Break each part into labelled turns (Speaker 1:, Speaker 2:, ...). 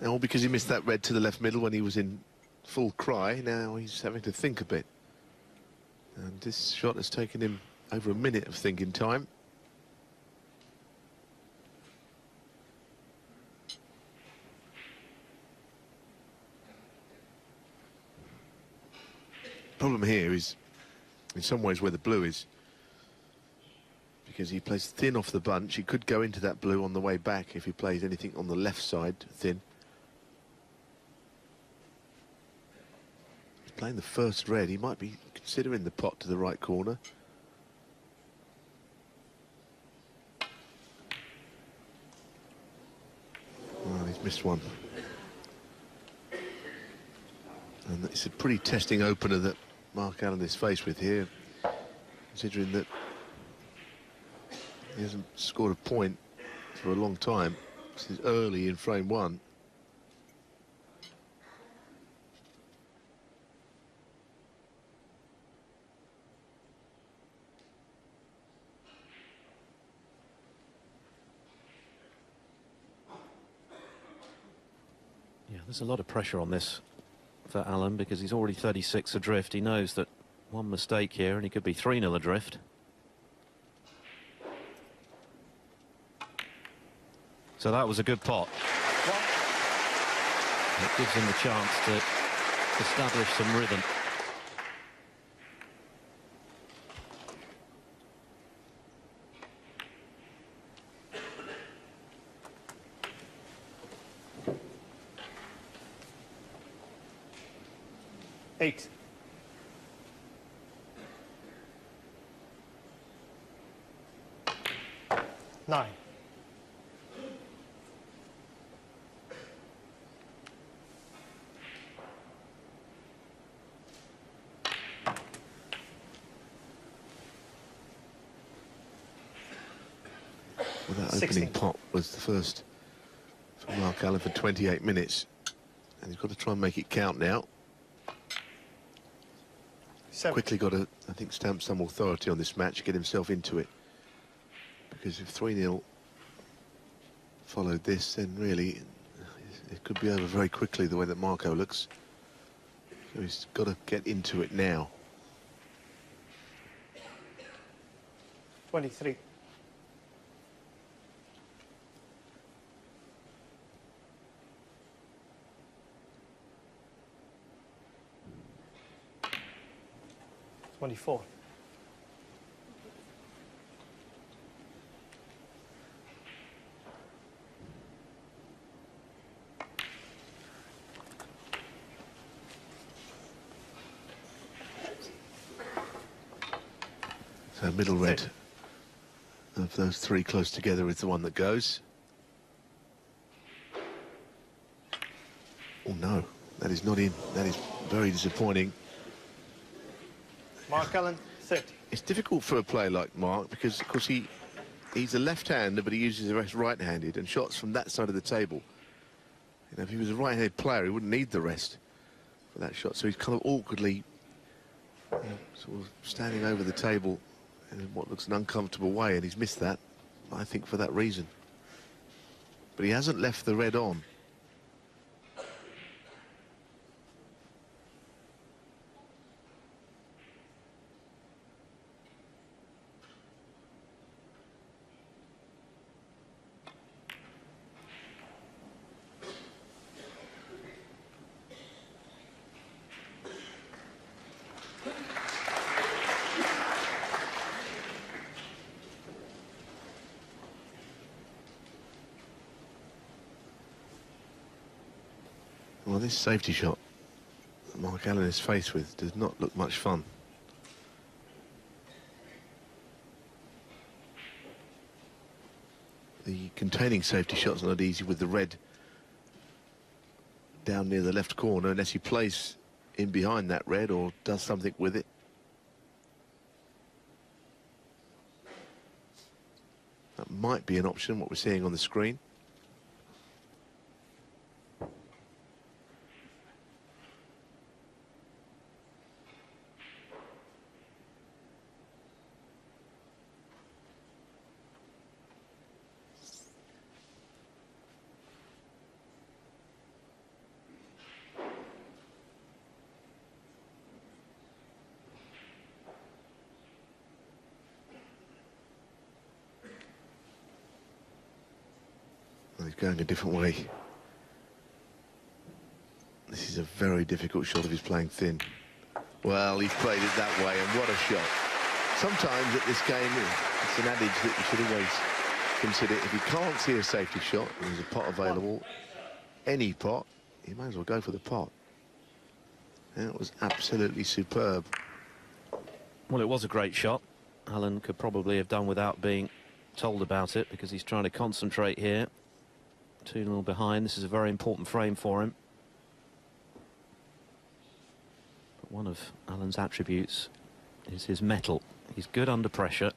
Speaker 1: All because he missed that red to the left middle when he was in full cry. Now he's having to think a bit. And this shot has taken him over a minute of thinking time. Problem here is, in some ways, where the blue is. Because he plays thin off the bunch. He could go into that blue on the way back if he plays anything on the left side thin. He's playing the first red. He might be considering the pot to the right corner. Well, he's missed one. And it's a pretty testing opener that Mark Allen is faced with here, considering that he hasn't scored a point for a long time. This is early in frame one.
Speaker 2: Yeah, there's a lot of pressure on this for Allen because he's already 36 adrift. He knows that one mistake here and he could be 3-0 adrift. So that was a good pot. It gives him the chance to establish some rhythm.
Speaker 3: Eight. Nine.
Speaker 1: Well, that
Speaker 3: 16.
Speaker 1: opening pot was the first for Mark Allen for 28 minutes. And he's got to try and make it count now.
Speaker 3: 7.
Speaker 1: Quickly got to, I think, stamp some authority on this match, get himself into it. Because if 3-0 followed this, then really it could be over very quickly the way that Marco looks. So he's got to get into it now.
Speaker 3: 23.
Speaker 1: So middle red of those three close together is the one that goes. Oh no, that is not in. That is very disappointing.
Speaker 3: Mark Allen, 30.
Speaker 1: It's difficult for a player like Mark because, of course, he's a left-hander, but he uses the rest right-handed, and shots from that side of the table. You know, if he was a right-handed player, he wouldn't need the rest for that shot. So he's kind of awkwardly, you know, sort of standing over the table in what looks an uncomfortable way, and he's missed that, I think, for that reason. But he hasn't left the red on. Well, this safety shot that Mark Allen is faced with does not look much fun. The containing safety shot's not easy with the red down near the left corner unless he plays in behind that red or does something with it. That might be an option, what we're seeing on the screen. He's going a different way. This is a very difficult shot if he's playing thin. Well, he's played it that way, and what a shot. Sometimes at this game, it's an adage that you should always consider. If you can't see a safety shot and there's a pot available, any pot, you may as well go for the pot. And it was absolutely superb.
Speaker 2: Well, it was a great shot. Allen could probably have done without being told about it, because he's trying to concentrate here. 2-0 behind. This is a very important frame for him. But one of Allen's attributes is his mettle. He's good under pressure.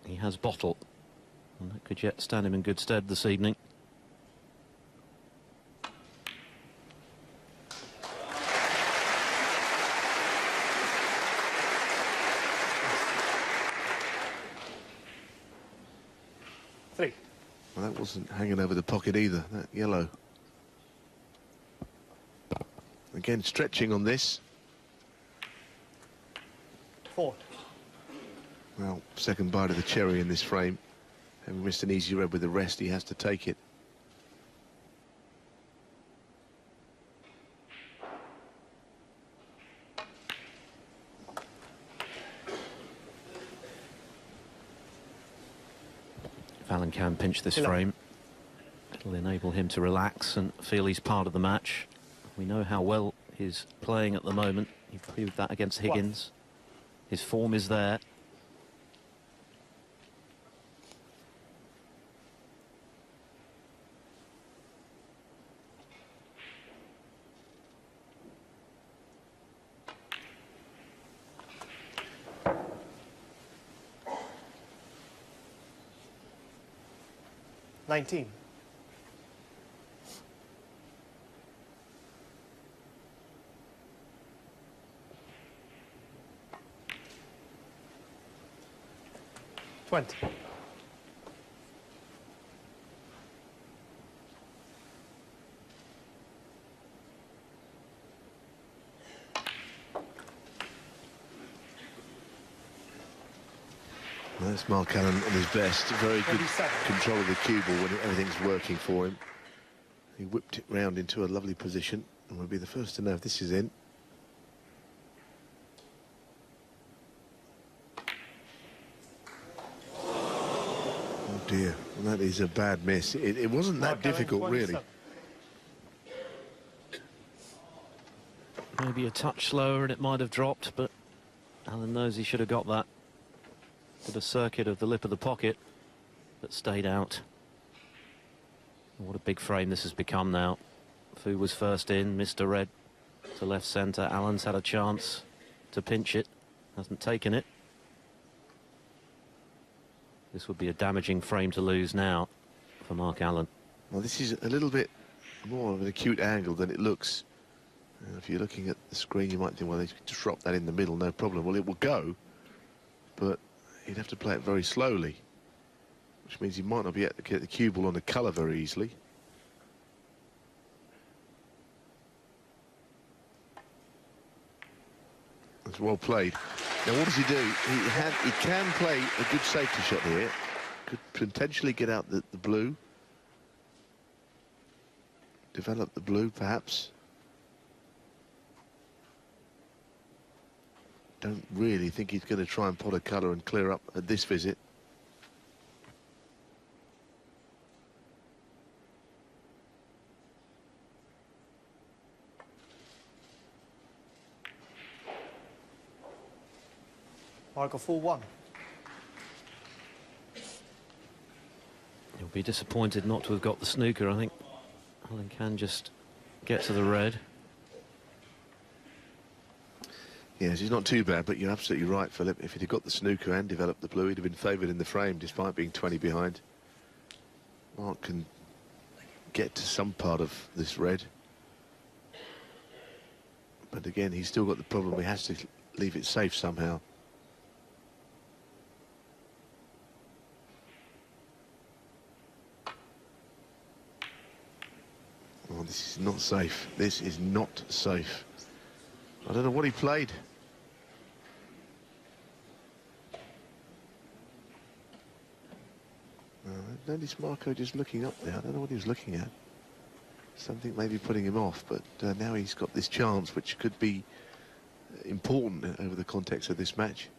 Speaker 2: He has bottle, and that could yet stand him in good stead this evening.
Speaker 3: Three.
Speaker 1: Well, that wasn't hanging over the pocket either, that yellow. Again, stretching on this.
Speaker 3: 4.
Speaker 1: Well, second bite of the cherry in this frame. Having missed an easy red with the rest, he has to take it.
Speaker 2: If Allen can pinch this frame, it'll enable him to relax and feel he's part of the match. We know how well he's playing at the moment. He proved that against Higgins. His form is there.
Speaker 3: $19. $20.
Speaker 1: That's Mark Allen at his best. Very good
Speaker 3: 37.
Speaker 1: control of the cue ball when everything's working for him. He whipped it round into a lovely position, and we'll be the first to know if this is in. Oh dear, well, that is a bad miss. It wasn't that
Speaker 3: Mark Allen,
Speaker 1: difficult, really.
Speaker 3: 27.
Speaker 2: Maybe a touch slower and it might have dropped, but Allen knows he should have got that. Did a circuit of the lip of the pocket, but stayed out. What a big frame this has become now. Fu was first in, missed a red to left centre. Allen's had a chance to pinch it, hasn't taken it. This would be a damaging frame to lose now for Mark Allen.
Speaker 1: Well, this is a little bit more of an acute angle than it looks. If you're looking at the screen, you might think, well, they just drop that in the middle, no problem. Well, it will go, but he'd have to play it very slowly, which means he might not be able to get the cue ball on the colour very easily. That's well played. Now, what does he do? He can play a good safety shot here. Could potentially get out the blue. Develop the blue, perhaps. Don't really think he's going to try and pot a colour and clear up at this visit.
Speaker 3: Mark a full 1.
Speaker 2: He'll be disappointed not to have got the snooker. I think Allen can just get to the red.
Speaker 1: Yes, he's not too bad, but you're absolutely right, Philip. If he'd have got the snooker and developed the blue, he'd have been favoured in the frame, despite being 20 behind. Mark can get to some part of this red. But again, he's still got the problem. He has to leave it safe somehow. Oh, this is not safe. This is not safe. I don't know what he played. noticed Marco just looking up there. I don't know what he was looking at. Something maybe putting him off, but now he's got this chance, which could be important over the context of this match.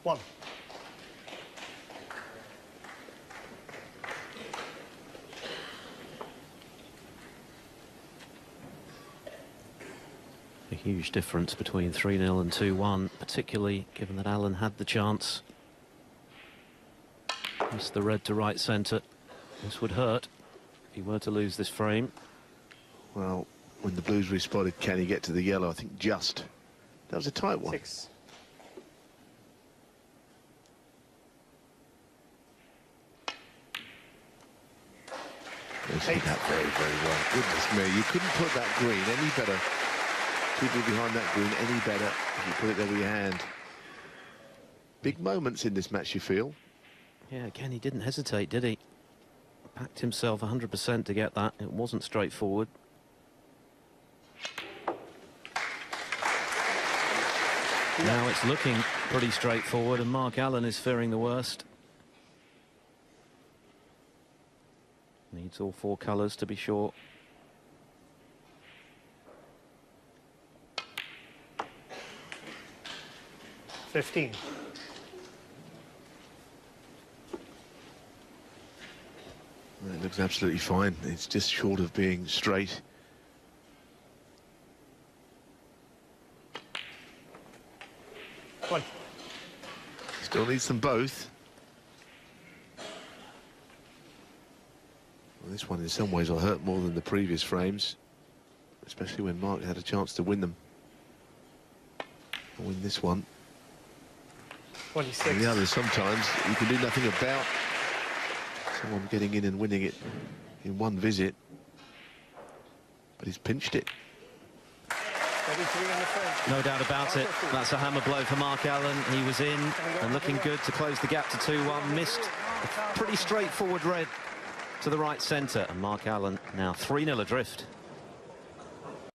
Speaker 3: One.
Speaker 2: A huge difference between 3-0 and 2-1, particularly given that Allen had the chance. Missed the red to right centre. This would hurt if he were to lose this frame.
Speaker 1: Well, when the Blues responded, can he get to the yellow? I think just. That was a tight one.
Speaker 3: 6.
Speaker 1: He's hit that very, very well. Goodness me, you couldn't put that green any better. People behind that green any better if you put it there with your hand. Big moments in this match, you feel?
Speaker 2: Yeah, again, he didn't hesitate, did he? Packed himself 100% to get that. It wasn't straightforward. Now it's looking pretty straightforward, and Mark Allen is fearing the worst. Needs all 4 colours to be sure.
Speaker 3: $15.
Speaker 1: It looks absolutely fine. It's just short of being straight.
Speaker 3: One.
Speaker 1: Still needs them both. Well, this one in some ways will hurt more than the previous frames, especially when Mark had a chance to win them. Win this one.
Speaker 3: 26.
Speaker 1: And the others, sometimes you can do nothing about someone getting in and winning it in one visit. But he's pinched it.
Speaker 3: 33 in the frame.
Speaker 2: No doubt about it. That's a hammer blow for Mark Allen. He was in and looking good to close the gap to 2-1. Missed a pretty straightforward red to the right centre. And Mark Allen now 3-0 adrift.